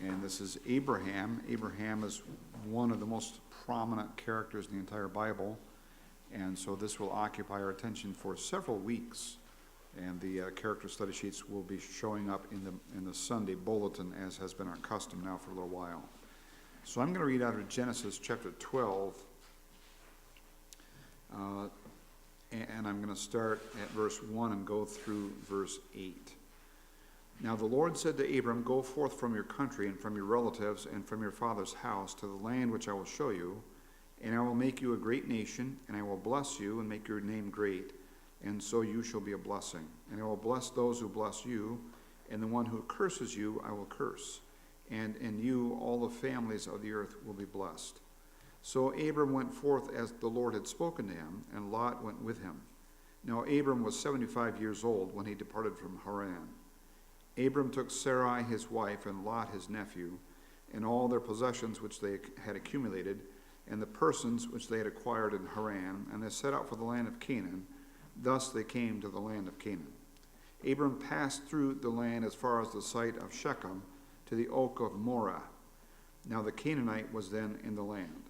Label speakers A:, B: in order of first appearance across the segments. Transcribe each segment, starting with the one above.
A: And this is Abraham. Abraham is one of the most prominent characters in the entire Bible. And so this will occupy our attention for several weeks. And the character study sheets will be showing up in the Sunday bulletin, as has been our custom now for a little while. So I'm going to read out of Genesis chapter 12. And I'm going to start at verse 1 and go through verse 8. Now the Lord said to Abram, "Go forth from your country and from your relatives and from your father's house to the land which I will show you, and I will make you a great nation, and I will bless you and make your name great, and so you shall be a blessing. And I will bless those who bless you, and the one who curses you I will curse. And in you all the families of the earth will be blessed." So Abram went forth as the Lord had spoken to him, and Lot went with him. Now Abram was 75 years old when he departed from Haran. Abram took Sarai his wife, and Lot his nephew, and all their possessions which they had accumulated, and the persons which they had acquired in Haran, and they set out for the land of Canaan. Thus they came to the land of Canaan. Abram passed through the land as far as the site of Shechem, to the oak of Moreh. Now the Canaanite was then in the land.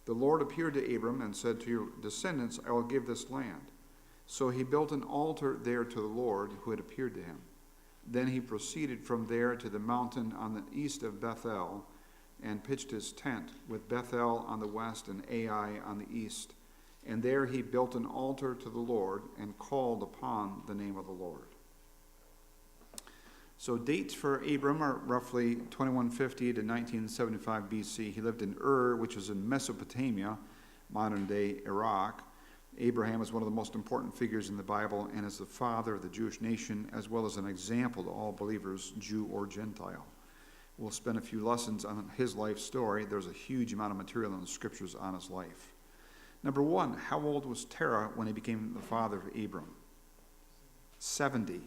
A: The Lord appeared to Abram and said, "To your descendants I will give this land." So he built an altar there to the Lord who had appeared to him. Then he proceeded from there to the mountain on the east of Bethel, and pitched his tent, with Bethel on the west and Ai on the east. And there he built an altar to the Lord, and called upon the name of the Lord. So dates for Abram are roughly 2150 to 1975 BC. He lived in Ur, which is in Mesopotamia, modern-day Iraq. Abraham is one of the most important figures in the Bible and is the father of the Jewish nation, as well as an example to all believers, Jew or Gentile. We'll spend a few lessons on his life story. There's a huge amount of material in the scriptures on his life. Number one, how old was Terah when he became the father of Abram? 70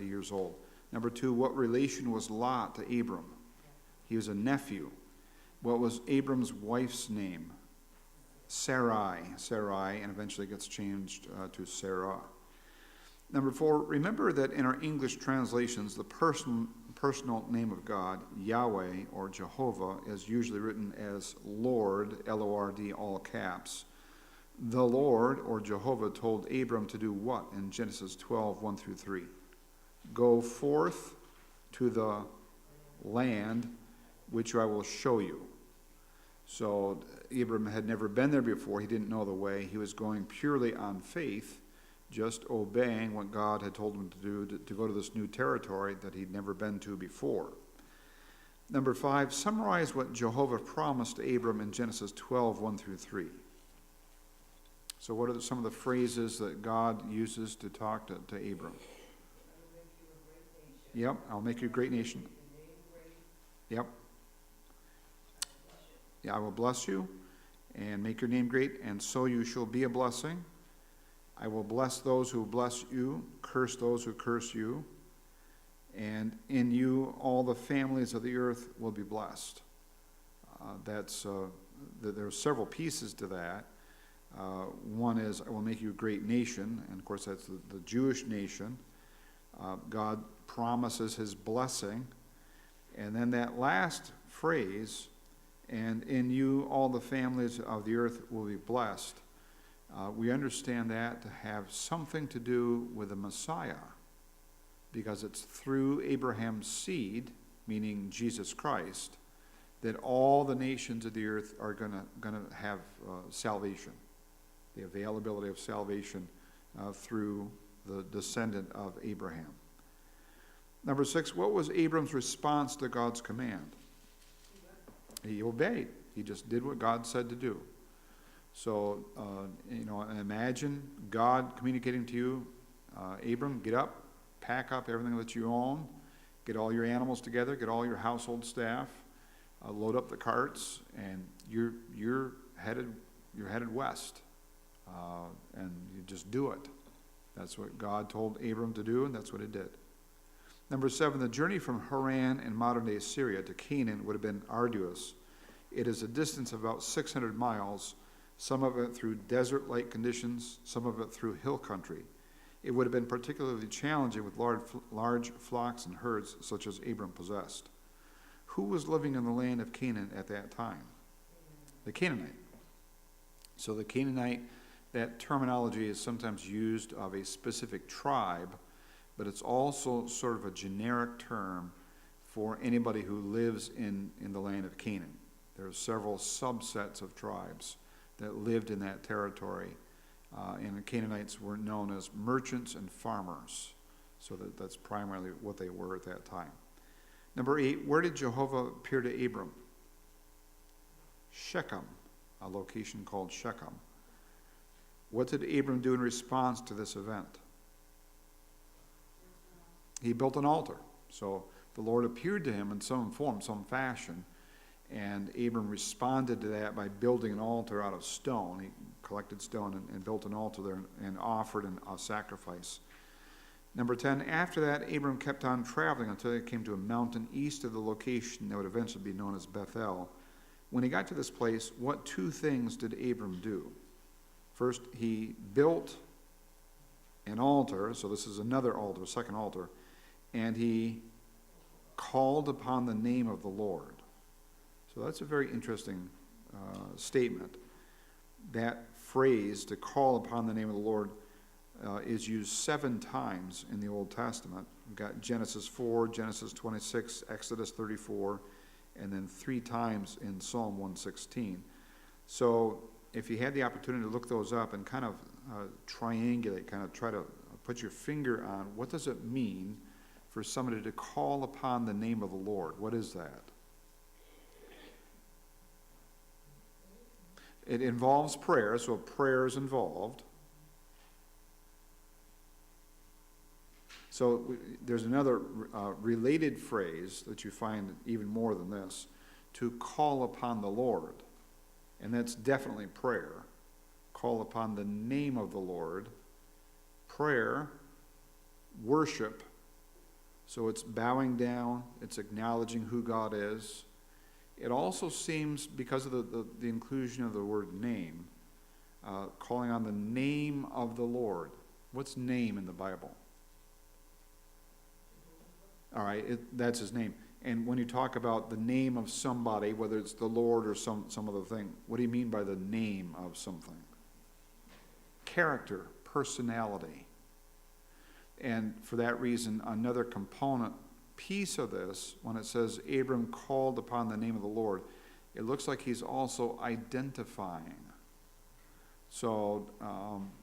A: years old. Number two, what relation was Lot to Abram? He was a nephew. What was Abram's wife's name? Sarai, and eventually gets changed to Sarah. Number four, remember that in our English translations, the personal name of God, Yahweh or Jehovah, is usually written as Lord, L-O-R-D, all caps. The Lord or Jehovah told Abram to do what in Genesis 12, 1 through 3? Go forth to the land which I will show you. So Abram had never been there before. He didn't know the way. He was going purely on faith, just obeying what God had told him to do, to go to this new territory that he'd never been to before. Number five, summarize what Jehovah promised to Abram in Genesis 12, 1 through 3. So what are some of the phrases that God uses to talk to Abram? Yep, I'll make you a great nation. Yep. Yeah, I will bless you and make your name great, and so you shall be a blessing. I will bless those who bless you, curse those who curse you, and in you all the families of the earth will be blessed. There are several pieces to that. One is, I will make you a great nation, and of course that's the Jewish nation. God promises his blessing. And then that last phrase, and in you all the families of the earth will be blessed. We understand that to have something to do with the Messiah, because it's through Abraham's seed, meaning Jesus Christ, that all the nations of the earth are going to have salvation, the availability of salvation through the descendant of Abraham. Number six, what was Abram's response to God's command? He obeyed. He just did what God said to do. So, imagine God communicating to you, Abram, get up, pack up everything that you own, get all your animals together, get all your household staff, load up the carts, and you're headed west, and you just do it. That's what God told Abram to do, and that's what he did. Number seven, the journey from Haran in modern-day Syria to Canaan would have been arduous. It is a distance of about 600 miles, some of it through desert-like conditions, some of it through hill country. It would have been particularly challenging with large flocks and herds such as Abram possessed. who was living in the land of Canaan at that time? The Canaanite. So the Canaanite, that terminology is sometimes used of a specific tribe, but it's also sort of a generic term for anybody who lives in the land of Canaan. There are several subsets of tribes that lived in that territory, and the Canaanites were known as merchants and farmers. So that's primarily what they were at that time. Number 8, where did Jehovah appear to Abram? Shechem, a location called Shechem. What did Abram do in response to this event? He built an altar. So the Lord appeared to him in some form, some fashion, and Abram responded to that by building an altar out of stone. He collected stone and built an altar there and offered a sacrifice. Number 10, after that, Abram kept on traveling until he came to a mountain east of the location that would eventually be known as Bethel. When he got to this place, what 2 things did Abram do? First, he built an altar, so this is another altar, second altar, and he called upon the name of the Lord. So that's a very interesting statement. That phrase, to call upon the name of the Lord, is used 7 times in the Old Testament. We've got Genesis 4, Genesis 26, Exodus 34, and then 3 times in Psalm 116. So if you had the opportunity to look those up and kind of triangulate, kind of try to put your finger on what does it mean for somebody to call upon the name of the Lord? What is that? It involves prayer, so prayer is involved. So there's another related phrase that you find even more than this, to call upon the Lord. And that's definitely prayer. Call upon the name of the Lord. Prayer, worship. So it's bowing down, it's acknowledging who God is. It also seems, because of the inclusion of the word name, calling on the name of the Lord. What's name in the Bible? All right, that's his name. And when you talk about the name of somebody, whether it's the Lord or some other thing, what do you mean by the name of something? Character, personality. And for that reason, another component piece of this, when it says Abram called upon the name of the Lord, it looks like he's also identifying. So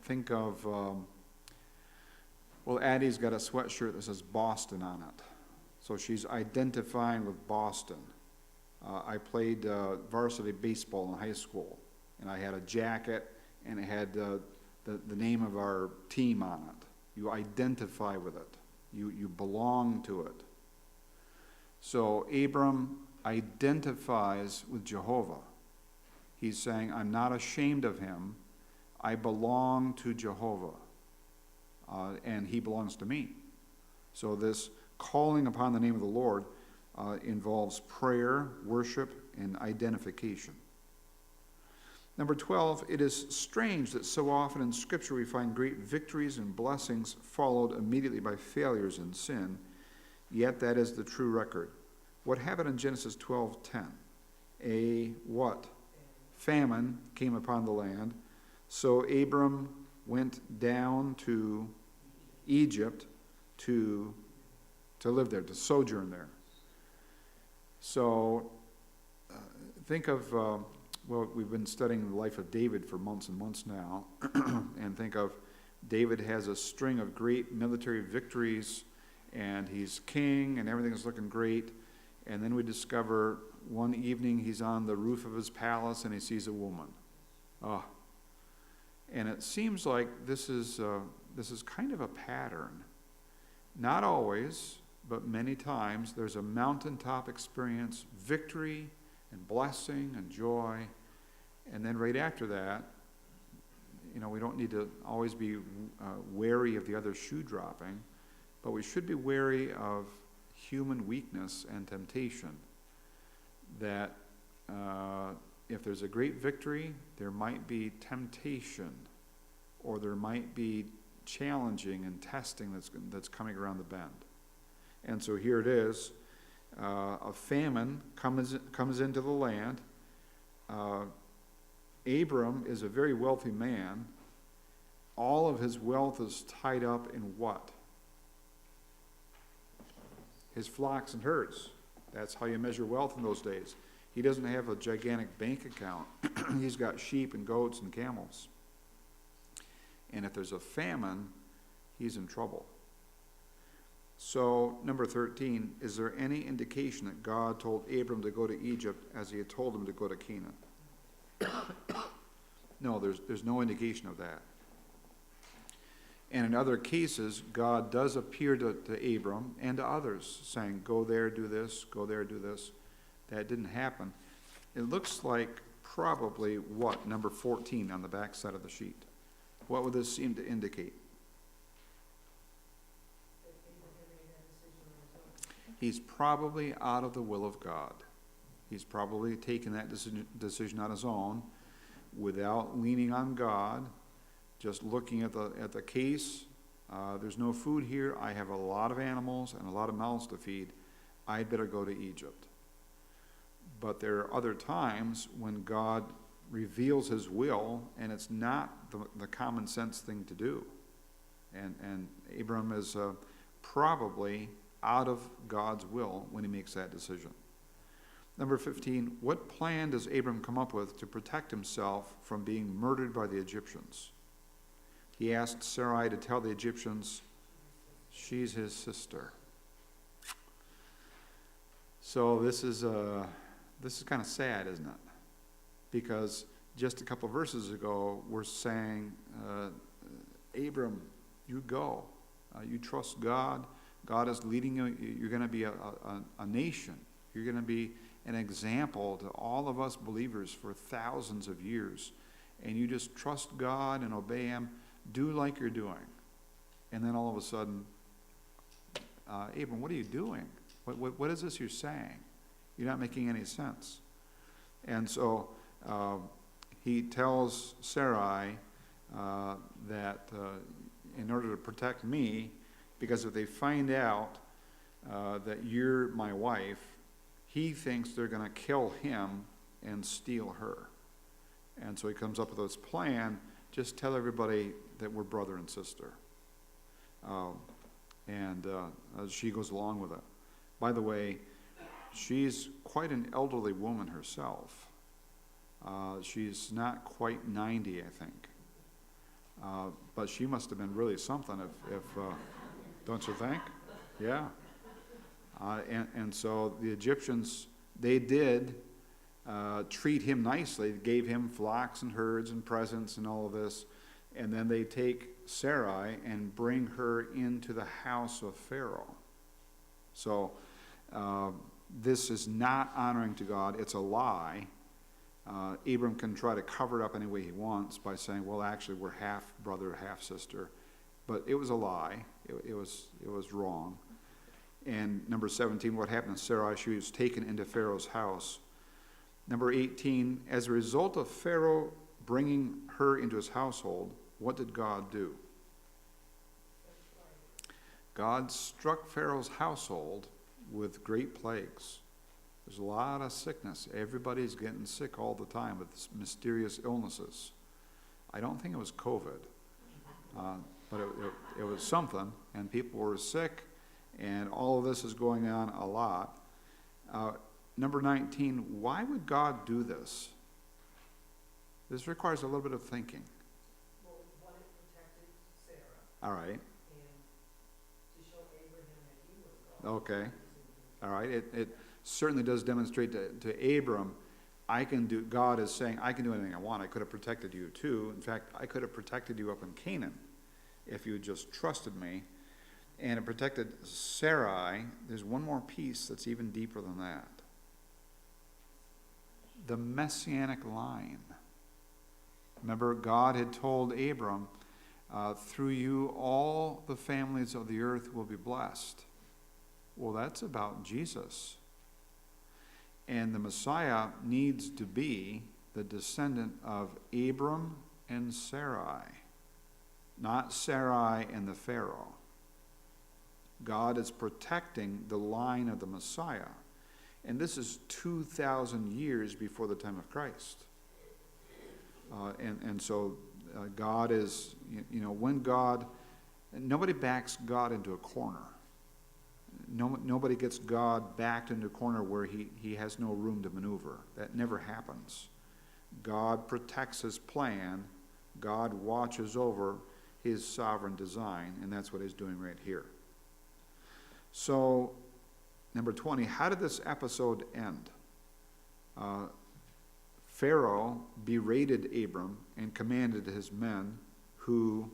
A: think of, Addie's got a sweatshirt that says Boston on it. So she's identifying with Boston. I played varsity baseball in high school, and I had a jacket, and it had the name of our team on it. You identify with it. You belong to it. So Abram identifies with Jehovah. He's saying, I'm not ashamed of him. I belong to Jehovah, and he belongs to me. So this calling upon the name of the Lord involves prayer, worship, and identification. Number 12, it is strange that so often in Scripture we find great victories and blessings followed immediately by failures and sin, yet that is the true record. What happened in Genesis 12:10? A what? Famine came upon the land. So Abram went down to Egypt to live there, to sojourn there. So think of, we've been studying the life of David for months and months now, and think of David has a string of great military victories, and he's king, and everything is looking great, and then we discover one evening he's on the roof of his palace and he sees a woman. And it seems like this is kind of a pattern. Not always, but many times there's a mountaintop experience, victory and blessing and joy, and then right after that, we don't need to always be wary of the other shoe dropping, but we should be wary of human weakness and temptation. That if there's a great victory, there might be temptation, or there might be challenging and testing that's coming around the bend. And so here it is. A famine comes into the land. Abram is a very wealthy man. All of his wealth is tied up in what? His flocks and herds. That's how you measure wealth in those days. He doesn't have a gigantic bank account. He's got sheep and goats and camels. And if there's a famine, he's in trouble. So, number 13, is there any indication that God told Abram to go to Egypt as he had told him to go to Canaan? No, there's no indication of that. And in other cases, God does appear to Abram and to others, saying, go there, do this, go there, do this. That didn't happen. It looks like probably what? Number 14 on the back side of the sheet. What would this seem to indicate? He's probably out of the will of God. He's probably taken that decision on his own without leaning on God, just looking at the case. There's no food here. I have a lot of animals and a lot of mouths to feed. I'd better go to Egypt. But there are other times when God reveals his will, and it's not the common sense thing to do. And Abram is probably out of God's will when he makes that decision. Number 15, what plan does Abram come up with to protect himself from being murdered by the Egyptians? He asked Sarai to tell the Egyptians she's his sister. So this is kind of sad, isn't it? Because just a couple of verses ago, we're saying, Abram, you go. You trust God. God is leading you. You're going to be a nation. You're going to be an example to all of us believers for thousands of years. And you just trust God and obey him. Do like you're doing. And then all of a sudden, Abram, what are you doing? What is this you're saying? You're not making any sense. And so he tells Sarai that in order to protect me, because if they find out that you're my wife, he thinks they're going to kill him and steal her. And so he comes up with this plan, just tell everybody that we're brother and sister. And she goes along with it. By the way, she's quite an elderly woman herself. She's not quite 90, I think. But she must have been really something if don't you think? Yeah. And so the Egyptians, they did treat him nicely. They gave him flocks and herds and presents and all of this. And then they take Sarai and bring her into the house of Pharaoh. So this is not honoring to God. It's a lie. Abram can try to cover it up any way he wants by saying, well, actually, we're half brother, half sister. But it was a lie. It was wrong. And number 17, what happened to Sarai? She was taken into Pharaoh's house. Number 18, as a result of Pharaoh bringing her into his household, what did God do? God struck Pharaoh's household with great plagues. There's a lot of sickness. Everybody's getting sick all the time with mysterious illnesses. I don't think it was COVID, but it was something, and people were sick, and all of this is going on a lot. Number 19, why would God do this? This requires a little bit of thinking.
B: Well, one, it protected Sarah.
A: All right.
B: And to show Abraham that he was God.
A: Okay. All right. It certainly does demonstrate to Abram, God is saying, I can do anything I want. I could have protected you too. In fact, I could have protected you up in Canaan if you had just trusted me. And it protected Sarai. There's one more piece that's even deeper than that. The messianic line. Remember, God had told Abram, through you all the families of the earth will be blessed. Well, that's about Jesus. And the Messiah needs to be the descendant of Abram and Sarai, not Sarai and the Pharaoh. God is protecting the line of the Messiah. And this is 2,000 years before the time of Christ. And so God is, when God, nobody backs God into a corner. Nobody gets God backed into a corner where he has no room to maneuver. That never happens. God protects his plan. God watches over his sovereign design, and that's what he's doing right here. So, number 20, how did this episode end? Pharaoh berated Abram and commanded his men, who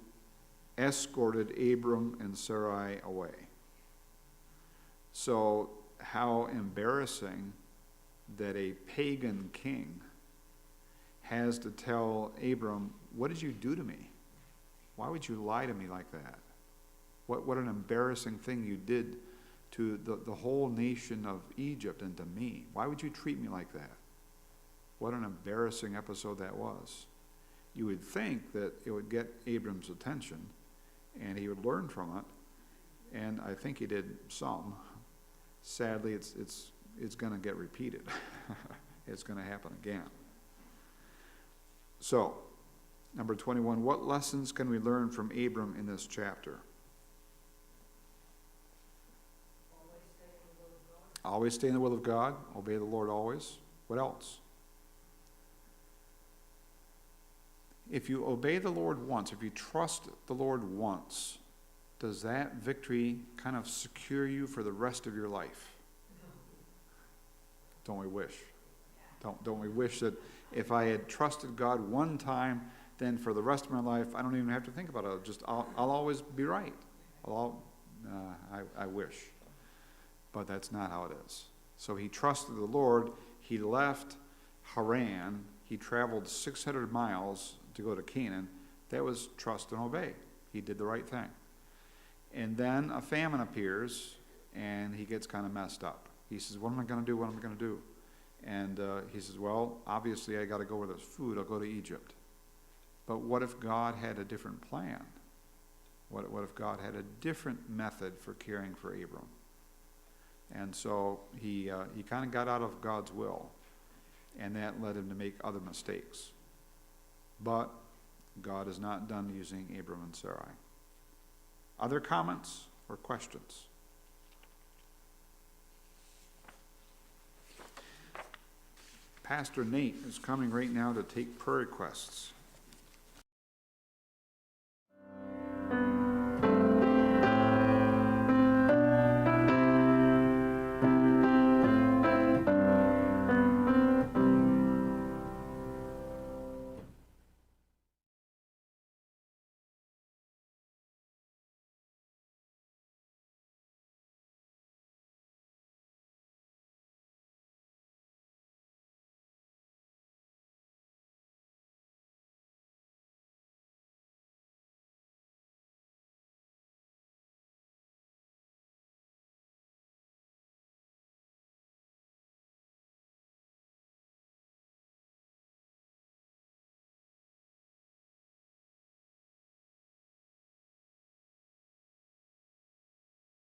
A: escorted Abram and Sarai away. So, how embarrassing that a pagan king has to tell Abram, what did you do to me? Why would you lie to me like that? What an embarrassing thing you did to the whole nation of Egypt and to me. Why would you treat me like that? What an embarrassing episode that was. You would think that it would get Abram's attention and he would learn from it, and I think he did some. Sadly, it's going to get repeated. It's going to happen again. So, number 21, what lessons can we learn from Abram in this chapter? Always stay in the will of God. Obey the Lord always. What else? If you obey the Lord once, if you trust the Lord once, does that victory kind of secure you for the rest of your life? Don't we wish? Don't we wish that if I had trusted God one time, then for the rest of my life, I don't even have to think about it. I'll always be right. I wish. But that's not how it is. So he trusted the Lord. He left Haran. He traveled 600 miles to go to Canaan. That was trust and obey. He did the right thing. And then a famine appears, and he gets kind of messed up. He says, what am I going to do? What am I going to do? And he says, well, obviously I got to go where there's food. I'll go to Egypt. But what if God had a different plan? What if God had a different method for caring for Abram? And so he kind of got out of God's will, and that led him to make other mistakes. But God is not done using Abram and Sarai. Other comments or questions? Pastor Nate is coming right now to take prayer requests.